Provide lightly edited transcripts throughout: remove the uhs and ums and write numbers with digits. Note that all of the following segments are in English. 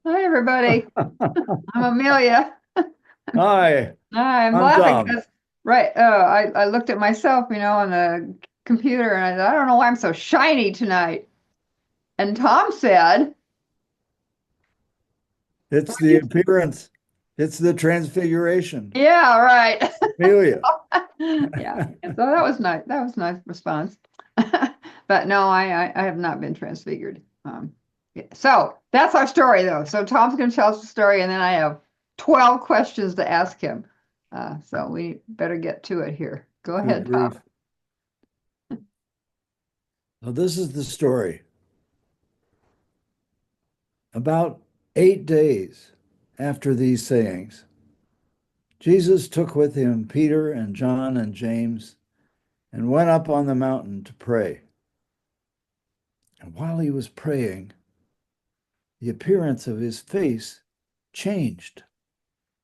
Hi, everybody. I'm Amelia. Hi, I'm I'm laughing Tom. because, right, I looked at myself, on the computer, and I thought, I don't know why I'm so shiny tonight. And Tom said, It's the appearance. It's the transfiguration. yeah, right. Amelia. Yeah. So that was nice. That was a nice response. But no, I have not been transfigured. Yeah. So that's our story, though. So Tom's going to tell us the story, and then I have 12 questions to ask him. So we better get to it here. Go Good ahead, Tom. grief. Now, this is the story. About 8 days after these sayings, Jesus took with him Peter and John and James and went up on the mountain to pray. And while he was praying, the appearance of his face changed,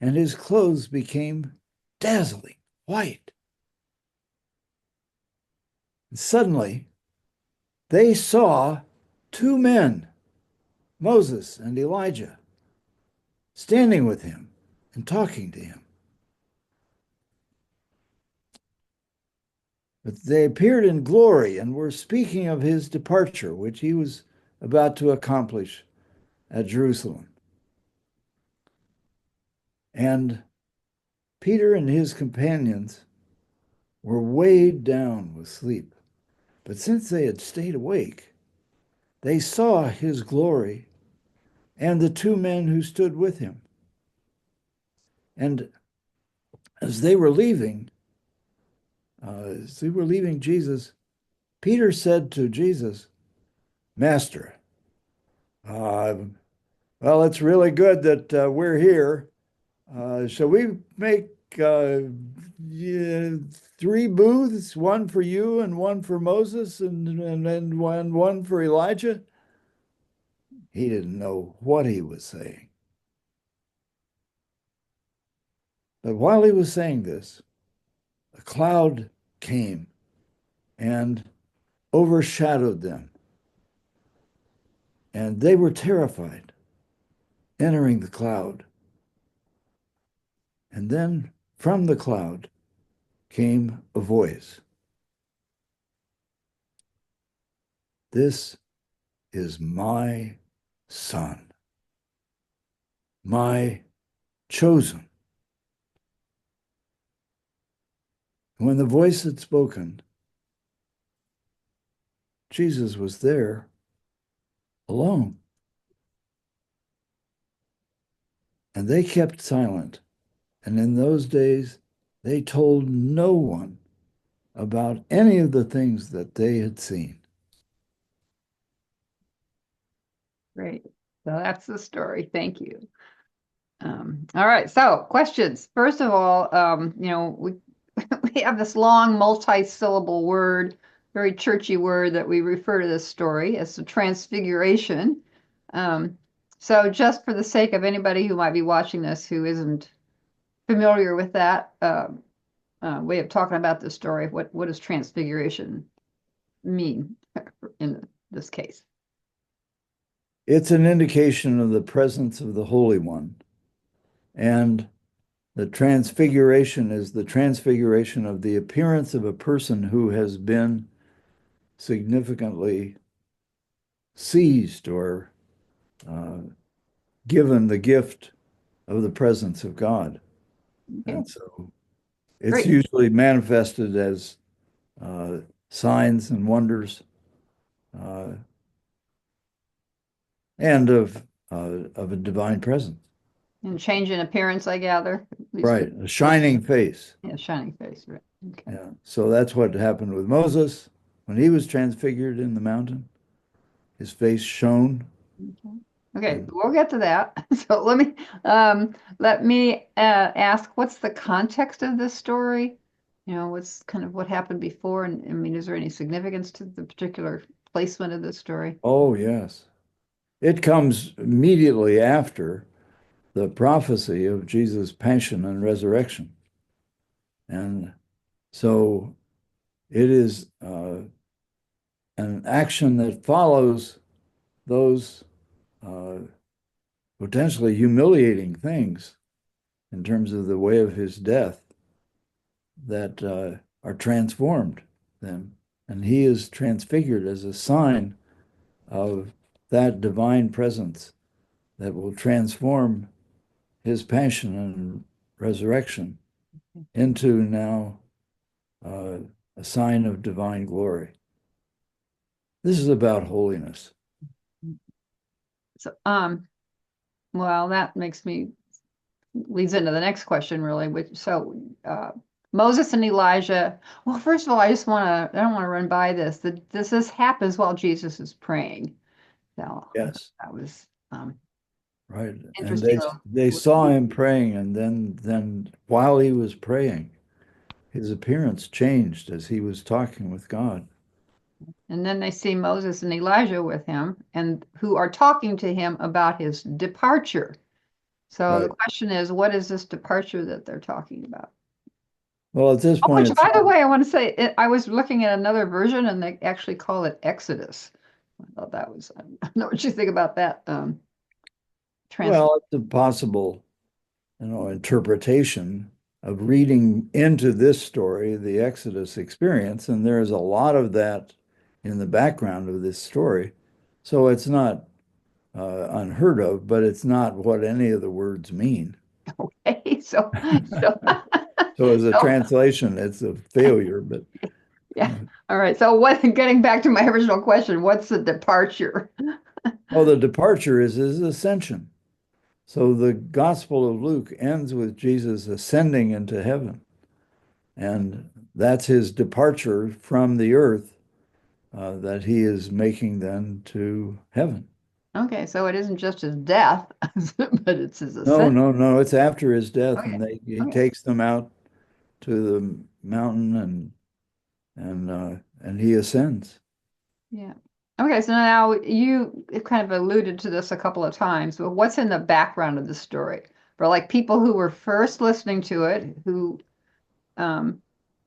and his clothes became dazzling white. And suddenly, they saw two men, Moses and Elijah, standing with him and talking to him. But they appeared in glory and were speaking of his departure, which he was about to accomplish at Jerusalem. And Peter and his companions were weighed down with sleep. But since they had stayed awake, they saw his glory and the two men who stood with him. And as they were leaving, Jesus, Peter said to Jesus, Master, uh, well, it's really good that we're here. Shall we make yeah, three booths, one for you and one for Moses and then one for Elijah? He didn't know what he was saying. But while he was saying this, a cloud came and overshadowed them, and they were terrified entering the cloud. And then from the cloud came a voice. This is my son, my chosen. When the voice had spoken, Jesus was there alone. And they kept silent. And in those days, they told no one about any of the things that they had seen. Great. So that's the story. Thank you. All right. So questions. First of all, we we have this long multi-syllable word, very churchy word that we refer to this story as the transfiguration. Um, so just for the sake of anybody who might be watching this who isn't familiar with that way of talking about this story, what does transfiguration mean in this case? It's an indication of the presence of the Holy One. And the transfiguration is the transfiguration of the appearance of a person who has been significantly seized or uh, given the gift of the presence of God. Okay, And so it's great. usually manifested as uh, signs and wonders uh, and of a divine presence. And change in appearance, I gather, at least for Right, a shining face. yeah, shining face, right? Okay. Yeah. So that's what happened with Moses when he was transfigured in the mountain. His face shone. Okay. Okay, And we'll get to that. So let me ask, what's the context of this story? What's kind of what happened before, and I mean, is there any significance to the particular placement of this story? oh, yes, it comes immediately after the prophecy of Jesus' passion and resurrection. And so it is an action that follows those uh, potentially humiliating things in terms of the way of his death that are transformed then. And he is transfigured as a sign of that divine presence that will transform his passion and resurrection into now uh, a sign of divine glory. This is about holiness. So, well, that makes me leads into the next question, really. Which Moses and Elijah. Well, first of all, I don't want to run by this. That this happens while Jesus is praying. So Yes, that was right. And interesting. they saw him praying, and then while he was praying, his appearance changed as he was talking with God. And then they see Moses and Elijah with him, and who are talking to him about his departure. So the Right. question is, what is this departure that they're talking about? Well, at this Oh, point, which, it's by the way, I want to say, I was looking at another version, and they actually call it Exodus. I thought that was, I don't know what you think about that trans. well, it's a possible, interpretation of reading into this story, the Exodus experience, and there is a lot of that in the background of this story. So it's not unheard of, but it's not what any of the words mean. Okay, so So as a so translation, it's a failure. But yeah. All right. So what? Getting back to my original question, what's the departure? well, the departure is his ascension. So the Gospel of Luke ends with Jesus ascending into heaven, and that's his departure from the earth that he is making then to heaven. Okay, so it isn't just his death, but it's his No, ascent. no, no. It's after his death, Okay. and he Okay. takes them out to the mountain, and he ascends. Yeah. Okay, so now you kind of alluded to this a couple of times, but what's in the background of the story? For like people who were first listening to it, who um,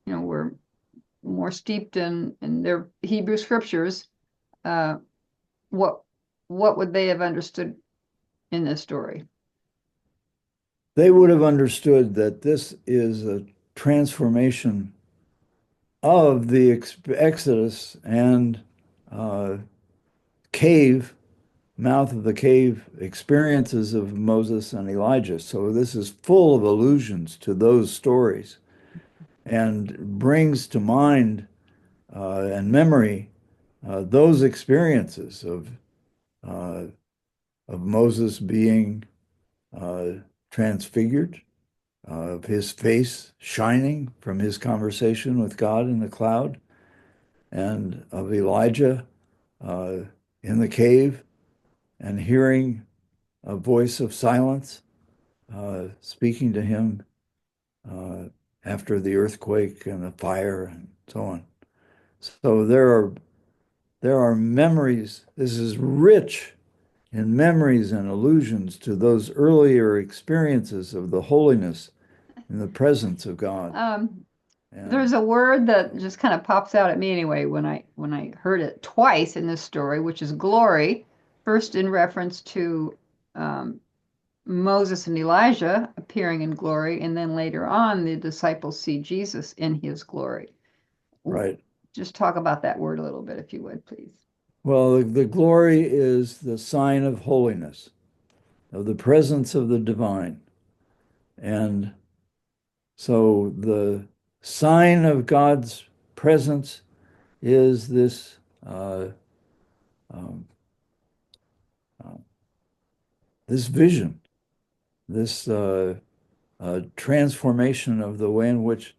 were more steeped in their Hebrew scriptures, uh, what what would they have understood in this story? They would have understood that this is a transformation of the Exodus and uh, cave, mouth of the cave experiences of Moses and Elijah. So this is full of allusions to those stories and brings to mind and memory those experiences uh, of Moses being uh, transfigured, of his face shining from his conversation with God in the cloud, and of Elijah uh, in the cave and hearing a voice of silence speaking to him uh, after the earthquake and the fire and so on. So there are memories. This is rich in memories and allusions to those earlier experiences of the holiness in the presence of God. Um, And there's a word that just kind of pops out at me anyway when I heard it twice in this story, which is glory. First in reference to um, Moses and Elijah appearing in glory, and then later on, the disciples see Jesus in his glory. right. Just talk about that word a little bit, if you would, please. Well, the glory is the sign of holiness, of the presence of the divine. And so the sign of God's presence is this um, uh, this vision, this transformation of the way in which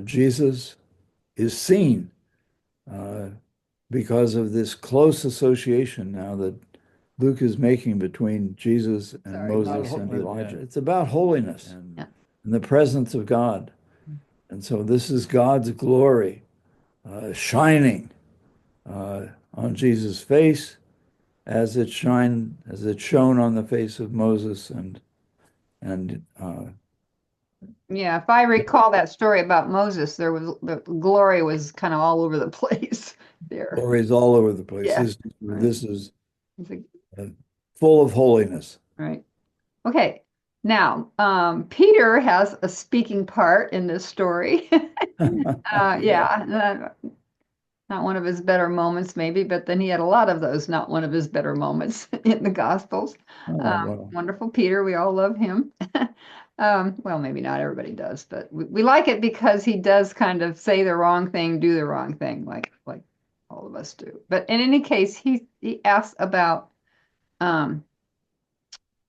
Jesus is seen uh, because of this close association now that Luke is making between Jesus and Sorry. Moses and Elijah. It's about holiness Yeah. and the presence of God. And so this is God's glory shining on Jesus' face as it shone on the face of Moses and Yeah, if I recall that story about Moses, there was the glory was kind of all over the place there. glories all over the place. Yeah. This Right. this is It's like, uh, full of holiness. Right. Okay. Now, Peter has a speaking part in this story. Yeah. Yeah, not one of his better moments, maybe, but then he had a lot of those, not one of his better moments in the Gospels. Oh, well. Wonderful Peter, we all love him. Well, maybe not everybody does, but we like it because he does kind of say the wrong thing, do the wrong thing, like all of us do. But in any case, he asks about well,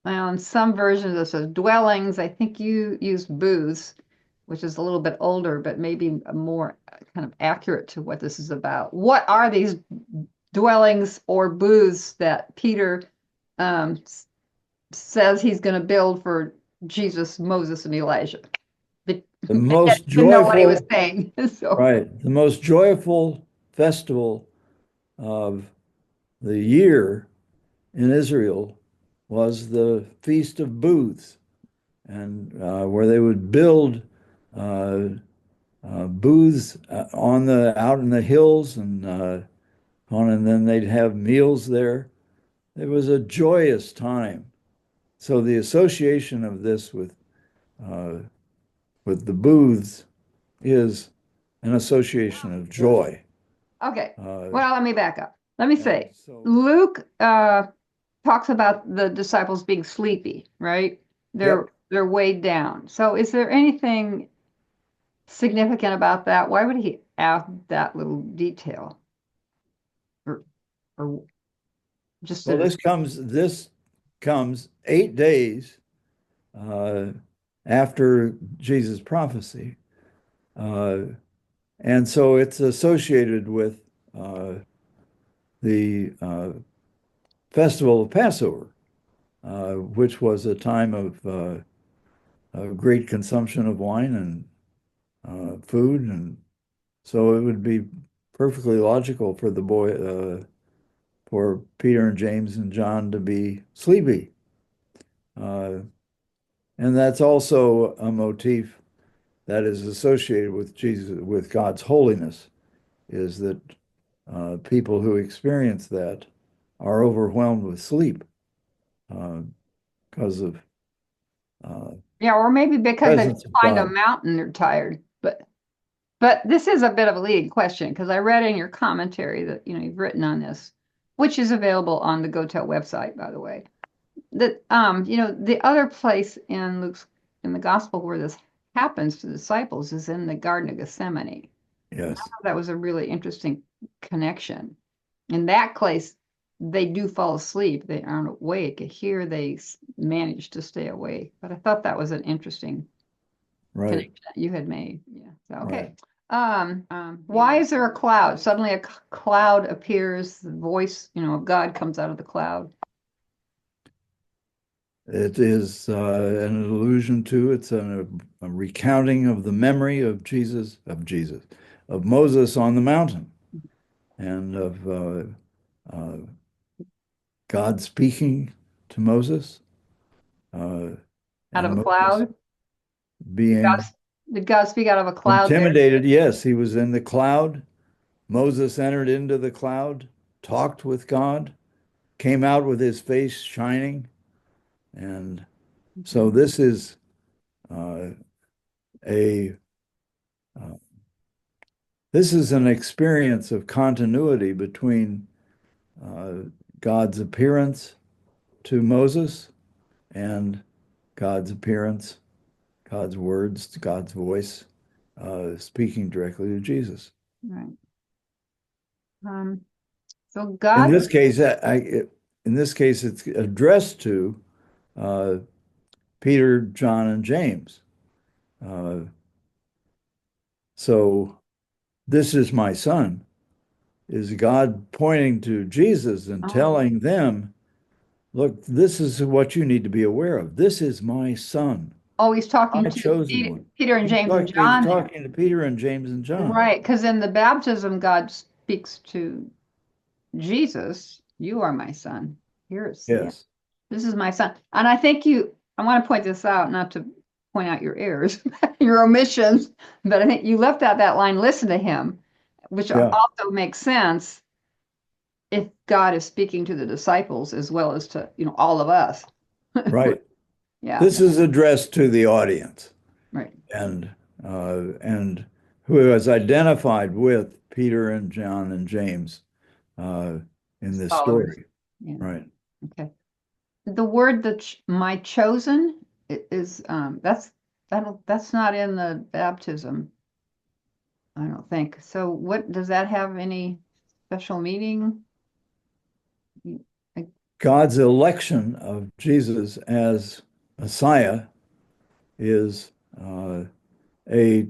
in some versions it says dwellings. I think you use booths, which is a little bit older, but maybe more kind of accurate to what this is about. What are these dwellings or booths that Peter um, says he's going to build for Jesus, Moses, and Elijah? The And yet most he didn't know what he was joyful, saying. So, right, the most joyful festival of the year in Israel was the Feast of Booths, and where they would build uh, booths on the out in the hills and then they'd have meals there. It was a joyous time. So the association of this uh, with the booths is an association of joy. okay. Uh, Well, let me back up. Let me and say, so, Luke talks about the disciples being sleepy, right? yep. They're weighed down. So is there anything significant about that? Why would he add that little detail? Or or just Well, that it, this comes 8 days uh, after Jesus' prophecy, uh, and so it's associated with uh, the festival of Passover, which was a time of great consumption of wine and food, and so it would be perfectly logical for for Peter and James and John to be sleepy. Uh, and that's also a motif that is associated with Jesus, with God's holiness, is that people who experience that are overwhelmed with sleep uh, because of uh, yeah, or maybe because they presence of find a God. mountain, they're tired. But this is a bit of a leading question because I read in your commentary that you've written on this, which is available on the GoTel website, by the way. That the other place in Luke's in the gospel where this happens to the disciples is in the Garden of Gethsemane. And I Yes, thought that was a really interesting connection. In that case, they do fall asleep. They aren't awake. Here they manage to stay awake. But I thought that was an interesting right, connection that you had made. Yeah. So right. okay. Why is there a cloud? Suddenly a cloud appears, the voice, of God comes out of the cloud. It is an allusion to, a recounting of the memory of Moses on the mountain, and of uh, God speaking to Moses, uh, Out of and a Moses cloud? Did God, being did God speak out of a cloud there? intimidated. Yes, he was in the cloud. Moses entered into the cloud, talked with God, came out with his face shining. And so Mhm. uh, a uh, this is an experience of continuity between uh, God's appearance to Moses and God's appearance, God's words, God's voice, speaking directly to Jesus. Right. Um, so In God, this case, in this case, it's addressed to uh, Peter, John, and James. Uh, so this is my son, is God pointing to Jesus and oh, telling them, look, this is what you need to be aware of. This is my son, oh, he's talking my to chosen Peter, one. Peter and James and He's John there. talking to Peter and James and John. Right, because in the baptism, God speaks to Jesus, you are my son. Here's, yeah, Yes. this is my son. And I want to point this out, not to point out your errors, your omissions, but I think you left out that line, listen to him, which Yeah. also makes sense. if God is speaking to the disciples as well as to, all of us. Right. Yeah, This is addressed to the audience right. and who is identified with Peter and John and James uh, in His this followers. story. Yeah. Right. Okay. The word that my chosen is that's not in the baptism, I don't think. So what does that have any special meaning? I- God's election of Jesus as Messiah is a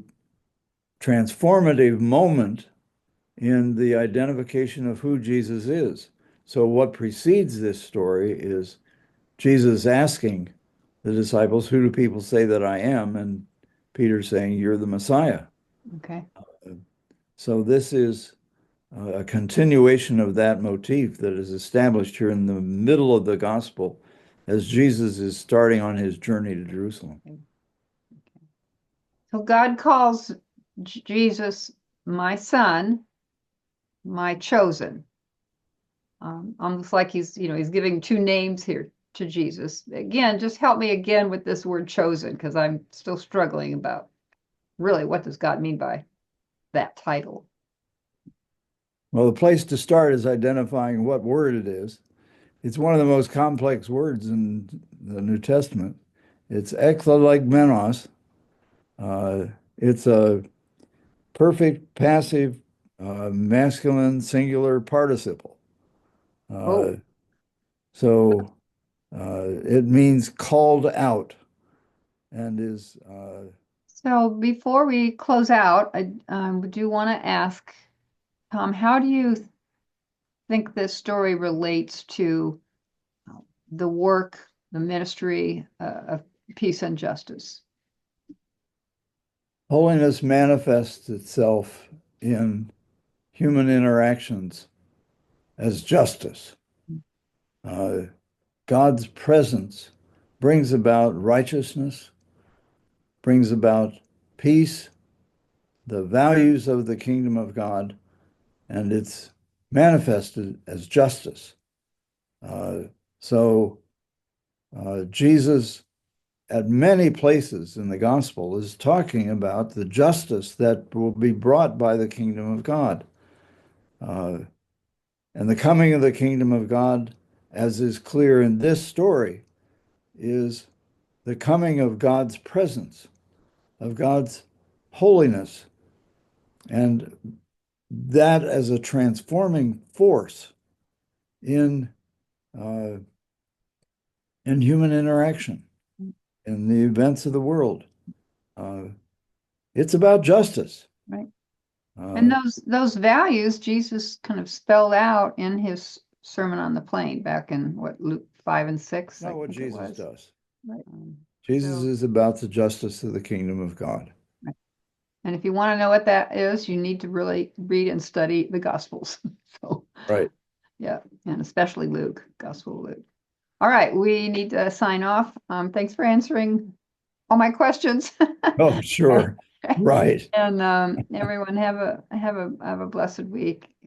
transformative moment in the identification of who Jesus is. So, what precedes this story is Jesus asking the disciples, "Who do people say that I am?" And Peter saying, "You're the Messiah." Okay. So, this is a continuation of that motif that is established here in the middle of the gospel as Jesus is starting on his journey to Jerusalem. So God calls Jesus my son, my chosen. Almost like he's giving two names here to Jesus. Again, just help me again with this word chosen, because I'm still struggling about really what does God mean by that title. Well, the place to start is identifying what word it is. It's one of the most complex words in the New Testament. It's ekthalegemenos. Uh, it's a perfect passive masculine singular participle. Uh, Oh, so it means called out and is so before we close out, I do want to ask Tom, how do you think this story relates to the work, the ministry of peace and justice? holiness manifests itself in human interactions as justice. Uh, God's presence brings about righteousness, brings about peace, the values of the kingdom of God, and it's manifested as justice. Uh, so Jesus, at many places in the gospel, is talking about the justice that will be brought by the kingdom of God. Uh, and the coming of the kingdom of God, as is clear in this story, is the coming of God's presence, of God's holiness, and that as a transforming force in uh, in human interaction, in the events of the world. Uh, it's about justice. Right. And Uh, those values Jesus kind of spelled out in his Sermon on the Plain back in what, Luke 5 and 6, not I what think it Jesus was. does. Right. Jesus So, is about the justice of the kingdom of God. right. And if you want to know what that is, you need to really read and study the Gospels. So, Right. yeah, and especially Luke, Gospel of Luke. All right, we need to sign off. Thanks for answering all my questions. Oh, sure. Right. And everyone have a blessed week.